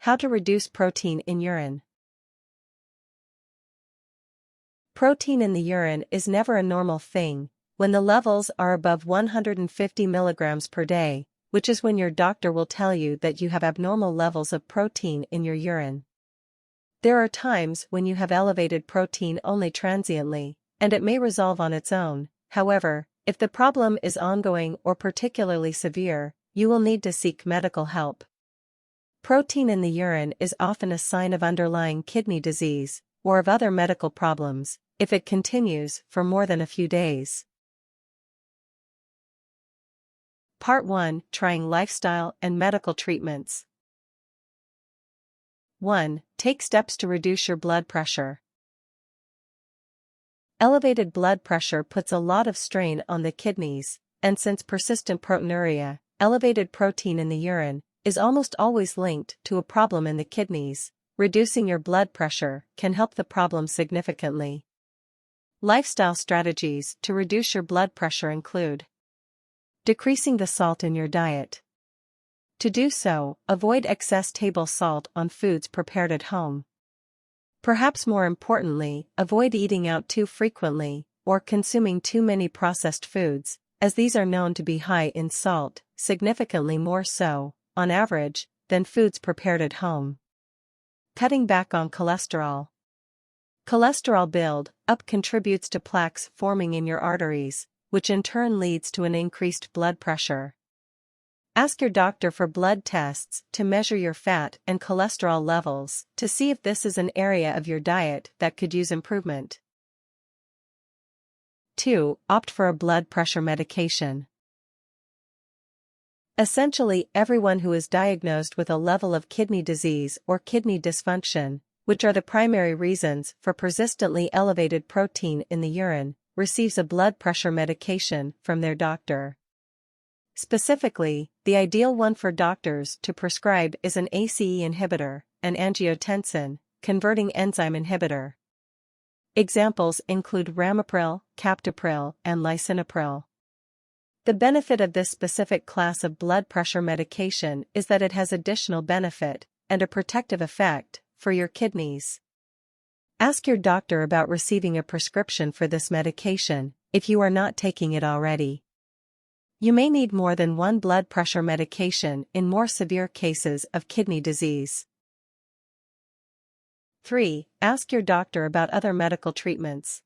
How to reduce protein in urine. Protein in the urine is never a normal thing when the levels are above 150 milligrams per day, which is when your doctor will tell you that you have abnormal levels of protein in your urine. There are times when you have elevated protein only transiently, and it may resolve on its own. However, if the problem is ongoing or particularly severe, you will need to seek medical help. Protein in the urine is often a sign of underlying kidney disease or of other medical problems if it continues for more than a few days. Part 1: Trying lifestyle and medical treatments. 1. Take steps to reduce your blood pressure. Elevated blood pressure puts a lot of strain on the kidneys, and since persistent proteinuria, elevated protein in the urine, is almost always linked to a problem in the kidneys, reducing your blood pressure can help the problem significantly. Lifestyle strategies to reduce your blood pressure include decreasing the salt in your diet. To do so, avoid excess table salt on foods prepared at home. Perhaps more importantly, avoid eating out too frequently or consuming too many processed foods, as these are known to be high in salt, significantly more so, on average, than foods prepared at home. Cutting back on cholesterol. Cholesterol build-up contributes to plaques forming in your arteries, which in turn leads to an increased blood pressure. Ask your doctor for blood tests to measure your fat and cholesterol levels to see if this is an area of your diet that could use improvement. 2. Opt for a blood pressure medication. Essentially, everyone who is diagnosed with a level of kidney disease or kidney dysfunction, which are the primary reasons for persistently elevated protein in the urine, receives a blood pressure medication from their doctor. Specifically, the ideal one for doctors to prescribe is an ACE inhibitor, an angiotensin converting enzyme inhibitor. Examples include ramipril, captopril, and lisinopril. The benefit of this specific class of blood pressure medication is that it has additional benefit and a protective effect for your kidneys. Ask your doctor about receiving a prescription for this medication if you are not taking it already. You may need more than one blood pressure medication in more severe cases of kidney disease. 3. Ask your doctor about other medical treatments.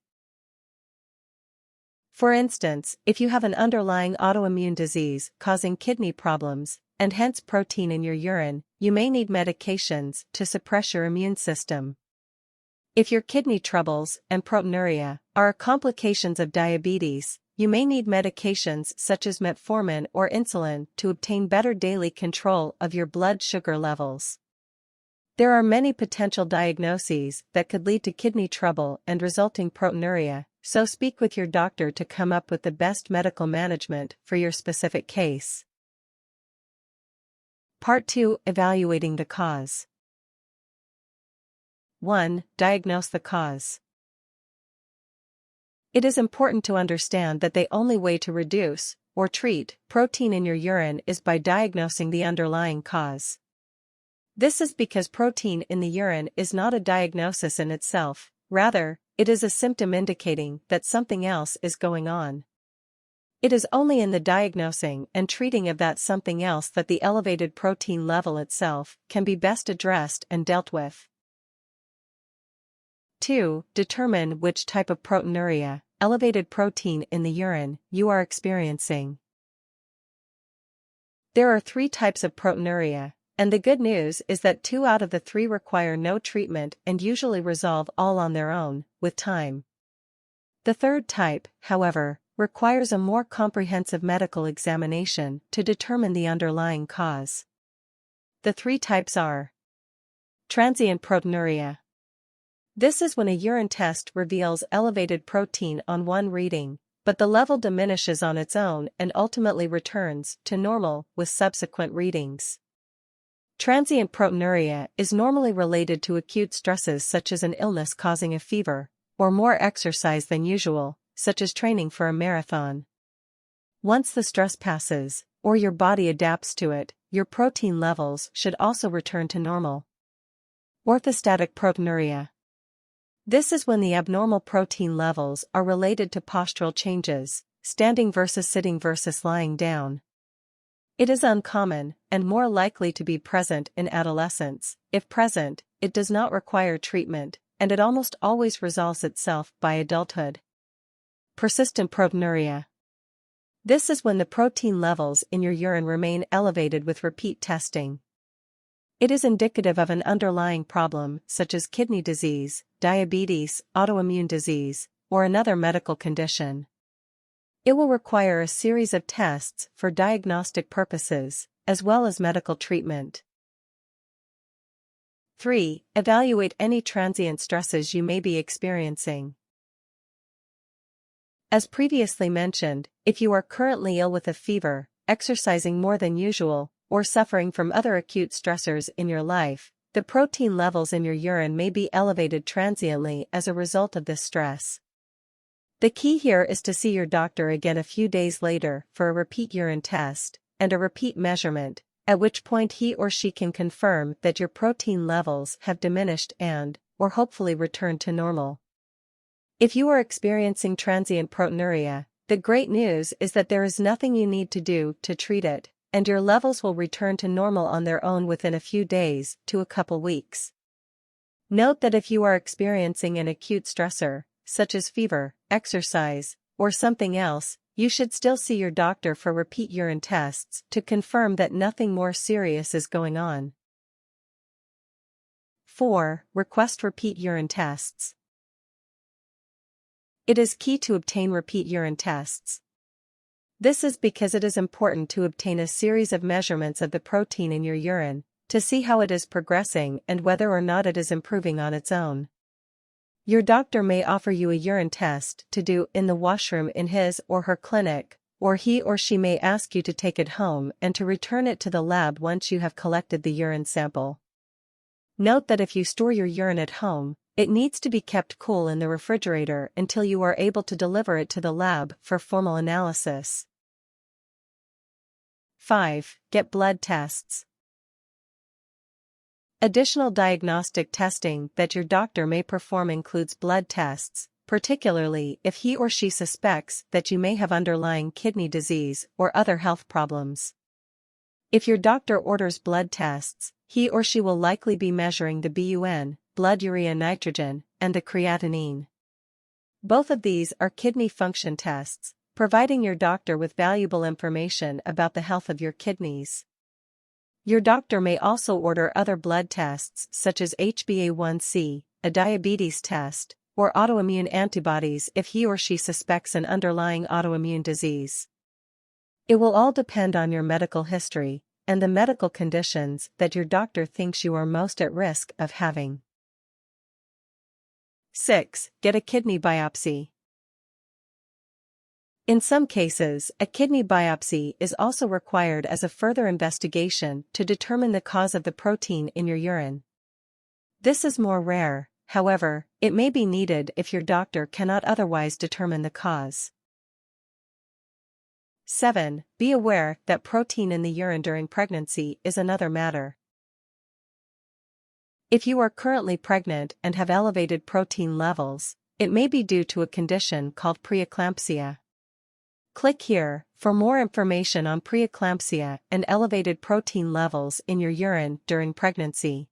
For instance, if you have an underlying autoimmune disease causing kidney problems, and hence protein in your urine, you may need medications to suppress your immune system. If your kidney troubles and proteinuria are complications of diabetes, you may need medications such as metformin or insulin to obtain better daily control of your blood sugar levels. There are many potential diagnoses that could lead to kidney trouble and resulting proteinuria, so speak with your doctor to come up with the best medical management for your specific case. Part 2: Evaluating the cause. 1. Diagnose the cause. It is important to understand that the only way to reduce or treat protein in your urine is by diagnosing the underlying cause. This is because protein in the urine is not a diagnosis in itself, rather, it is a symptom indicating that something else is going on. It is only in the diagnosing and treating of that something else that the elevated protein level itself can be best addressed and dealt with. 2. Determine which type of proteinuria, elevated protein in the urine, you are experiencing. There are 3 types of proteinuria, and the good news is that 2 out of the 3 require no treatment and usually resolve all on their own, with time. The third type, however, requires a more comprehensive medical examination to determine the underlying cause. The 3 types are transient proteinuria. This is when a urine test reveals elevated protein on one reading, but the level diminishes on its own and ultimately returns to normal with subsequent readings. Transient proteinuria is normally related to acute stresses such as an illness causing a fever, or more exercise than usual, such as training for a marathon. Once the stress passes, or your body adapts to it, your protein levels should also return to normal. Orthostatic proteinuria. This is when the abnormal protein levels are related to postural changes, standing versus sitting versus lying down. It is uncommon, and more likely to be present in adolescence. If present, it does not require treatment, and it almost always resolves itself by adulthood. Persistent proteinuria. This is when the protein levels in your urine remain elevated with repeat testing. It is indicative of an underlying problem such as kidney disease, diabetes, autoimmune disease, or another medical condition. It will require a series of tests for diagnostic purposes, as well as medical treatment. 3. Evaluate any transient stresses you may be experiencing. As previously mentioned, if you are currently ill with a fever, exercising more than usual, or suffering from other acute stressors in your life, the protein levels in your urine may be elevated transiently as a result of this stress. The key here is to see your doctor again a few days later for a repeat urine test and a repeat measurement, at which point he or she can confirm that your protein levels have diminished or hopefully returned to normal. If you are experiencing transient proteinuria, the great news is that there is nothing you need to do to treat it, and your levels will return to normal on their own within a few days to a couple weeks. Note that if you are experiencing an acute stressor, such as fever, exercise, or something else, you should still see your doctor for repeat urine tests to confirm that nothing more serious is going on. 4. Request repeat urine tests. It is key to obtain repeat urine tests. This is because it is important to obtain a series of measurements of the protein in your urine, to see how it is progressing and whether or not it is improving on its own. Your doctor may offer you a urine test to do in the washroom in his or her clinic, or he or she may ask you to take it home and to return it to the lab once you have collected the urine sample. Note that if you store your urine at home, it needs to be kept cool in the refrigerator until you are able to deliver it to the lab for formal analysis. 5. Get blood tests. Additional diagnostic testing that your doctor may perform includes blood tests, particularly if he or she suspects that you may have underlying kidney disease or other health problems. If your doctor orders blood tests, he or she will likely be measuring the BUN, blood urea nitrogen, and the creatinine. Both of these are kidney function tests, providing your doctor with valuable information about the health of your kidneys. Your doctor may also order other blood tests such as HbA1c, a diabetes test, or autoimmune antibodies if he or she suspects an underlying autoimmune disease. It will all depend on your medical history and the medical conditions that your doctor thinks you are most at risk of having. 6. Get a kidney biopsy. In some cases, a kidney biopsy is also required as a further investigation to determine the cause of the protein in your urine. This is more rare, however, it may be needed if your doctor cannot otherwise determine the cause. 7. Be aware that protein in the urine during pregnancy is another matter. If you are currently pregnant and have elevated protein levels, it may be due to a condition called preeclampsia. Click here for more information on preeclampsia and elevated protein levels in your urine during pregnancy.